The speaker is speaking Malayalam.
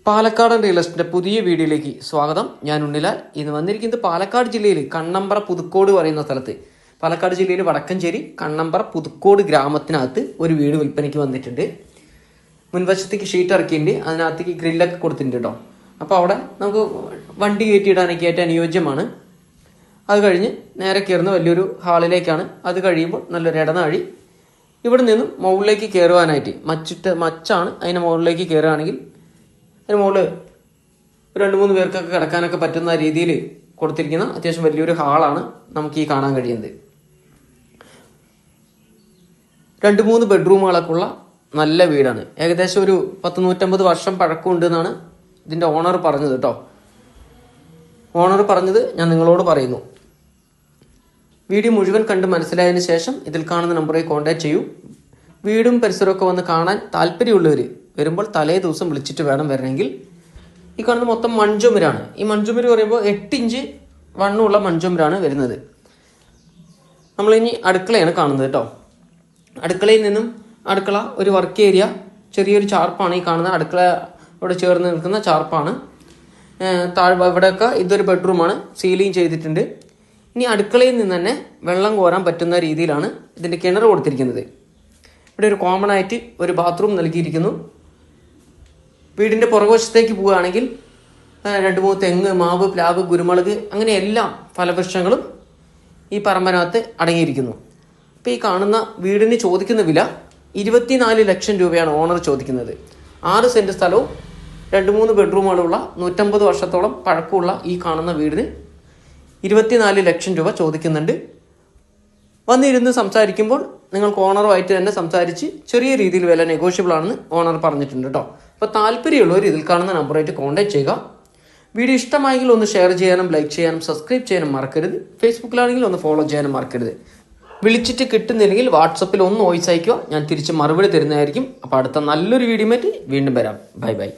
പാലക്കാടൻ റിയൽ എസ്റ്റേറ്റിന്റെ പുതിയ വീഡിയോയിലേക്ക് സ്വാഗതം. ഞാൻ ഉണ്ണിലാൽ. ഇന്ന് വന്നിരിക്കുന്നത് പാലക്കാട് ജില്ലയിൽ കണ്ണമ്പറ പുതുക്കോട് പറയുന്ന സ്ഥലത്ത്. പാലക്കാട് ജില്ലയിൽ വടക്കഞ്ചേരി കണ്ണമ്പറ പുതുക്കോട് ഗ്രാമത്തിനകത്ത് ഒരു വീട് വിൽപ്പനയ്ക്ക് വന്നിട്ടുണ്ട്. മുൻവശത്തേക്ക് ഷീറ്റ് ഇറക്കിയിട്ടുണ്ട്, അതിനകത്തേക്ക് ഗ്രില്ലൊക്കെ കൊടുത്തിട്ടുണ്ട് കേട്ടോ. അപ്പോൾ അവിടെ നമുക്ക് വണ്ടി കയറ്റിയിടാനൊക്കെ ആയിട്ട് അനുയോജ്യമാണ്. അത് കഴിഞ്ഞ് നേരെ കയറുന്ന വലിയൊരു ഹാളിലേക്കാണ്. അത് കഴിയുമ്പോൾ നല്ലൊരു ഇടനാഴി. ഇവിടെ നിന്നും മുകളിലേക്ക് കയറുവാനായിട്ട് മച്ചാണ്. അതിന് മുകളിലേക്ക് കയറുകയാണെങ്കിൽ അതിന് മുകളിൽ 2-3 പേർക്കൊക്കെ കിടക്കാനൊക്കെ പറ്റുന്ന രീതിയിൽ കൊടുത്തിരിക്കുന്ന അത്യാവശ്യം വലിയൊരു ഹാളാണ് നമുക്ക് ഈ കാണാൻ കഴിയുന്നത്. 2-3 ബെഡ്റൂമുകളൊക്കെ ഉള്ള നല്ല വീടാണ്. ഏകദേശം ഒരു 150 വർഷം പഴക്കമുണ്ട് എന്നാണ് ഇതിൻ്റെ ഓണർ പറഞ്ഞത് കേട്ടോ. ഓണർ പറഞ്ഞത് ഞാൻ നിങ്ങളോട് പറയുന്നു. വീഡിയോ മുഴുവൻ കണ്ട് മനസ്സിലായതിനു ശേഷം ഇതിൽ കാണുന്ന നമ്പറിൽ കോൺടാക്ട് ചെയ്യൂ. വീടും പരിസരമൊക്കെ വന്ന് കാണാൻ താല്പര്യമുള്ളവർ വരുമ്പോൾ തലേ ദിവസം വിളിച്ചിട്ട് വേണം വരണമെങ്കിൽ. ഈ കാണുന്ന മൊത്തം മൺചുമരാണ്. ഈ മൺചുമര് പറയുമ്പോൾ 8 ഇഞ്ച് വണ്ണമുള്ള മൺചുമരാണ് വരുന്നത്. നമ്മളിനി അടുക്കളയാണ് കാണുന്നത് കേട്ടോ. അടുക്കളയിൽ നിന്നും അടുക്കള ഒരു വർക്ക് ഏരിയ, ചെറിയൊരു ചാർപ്പാണ് ഈ കാണുന്ന. അടുക്കളയോട് ചേർന്ന് നിൽക്കുന്ന ചാർപ്പാണ്. ഇവിടെയൊക്കെ ഇതൊരു ബെഡ്റൂമാണ്. സീലിംഗ് ചെയ്തിട്ടുണ്ട്. ഇനി അടുക്കളയിൽ നിന്ന് തന്നെ വെള്ളം കോരാൻ പറ്റുന്ന രീതിയിലാണ് ഇതിൻ്റെ കിണർ കൊടുത്തിരിക്കുന്നത്. ഇവിടെ ഒരു കോമൺ ആയിട്ട് ഒരു ബാത്റൂം നൽകിയിരിക്കുന്നു. വീടിൻ്റെ പുറകുവശത്തേക്ക് പോവുകയാണെങ്കിൽ 2-3 തെങ്ങ്, മാവ്, പ്ലാവ്, കുരുമുളക് അങ്ങനെ എല്ലാ ഫലവൃക്ഷങ്ങളും ഈ പറമ്പിനകത്ത് അടങ്ങിയിരിക്കുന്നു. അപ്പോൾ ഈ കാണുന്ന വീടിന് ചോദിക്കുന്ന വില 24 ലക്ഷം രൂപയാണ് ഓണർ ചോദിക്കുന്നത്. 6 സെൻറ്റ് സ്ഥലവും 2-3 ബെഡ്റൂമുകളുള്ള 150 വർഷത്തോളം പഴക്കമുള്ള ഈ കാണുന്ന വീടിന് 24 ലക്ഷം രൂപ ചോദിക്കുന്നുണ്ട്. വന്നിരുന്ന് സംസാരിക്കുമ്പോൾ നിങ്ങൾക്ക് ഓണറുമായിട്ട് തന്നെ സംസാരിച്ച് ചെറിയ രീതിയിൽ വില നെഗോഷ്യബിൾ ആണെന്ന് ഓണർ പറഞ്ഞിട്ടുണ്ട് കേട്ടോ. അപ്പോൾ താല്പര്യമുള്ളവർ ഇതിൽ കാണുന്ന നമ്പറായിട്ട് കോൺടാക്ട് ചെയ്യുക. വീഡിയോ ഇഷ്ടമായെങ്കിൽ ഒന്ന് ഷെയർ ചെയ്യാനും ലൈക്ക് ചെയ്യാനും സബ്സ്ക്രൈബ് ചെയ്യാനും മറക്കരുത്. ഫേസ്ബുക്കിലാണെങ്കിൽ ഒന്ന് ഫോളോ ചെയ്യാനും മറക്കരുത്. വിളിച്ചിട്ട് കിട്ടുന്നില്ലെങ്കിൽ വാട്സപ്പിൽ ഒന്ന് വോയിസ് അയയ്ക്കുക, ഞാൻ തിരിച്ച് മറുപടി തരുന്നതായിരിക്കും. അപ്പോൾ അടുത്ത നല്ലൊരു വീഡിയോ ആയിട്ട് വീണ്ടും വരാം. Bye bye.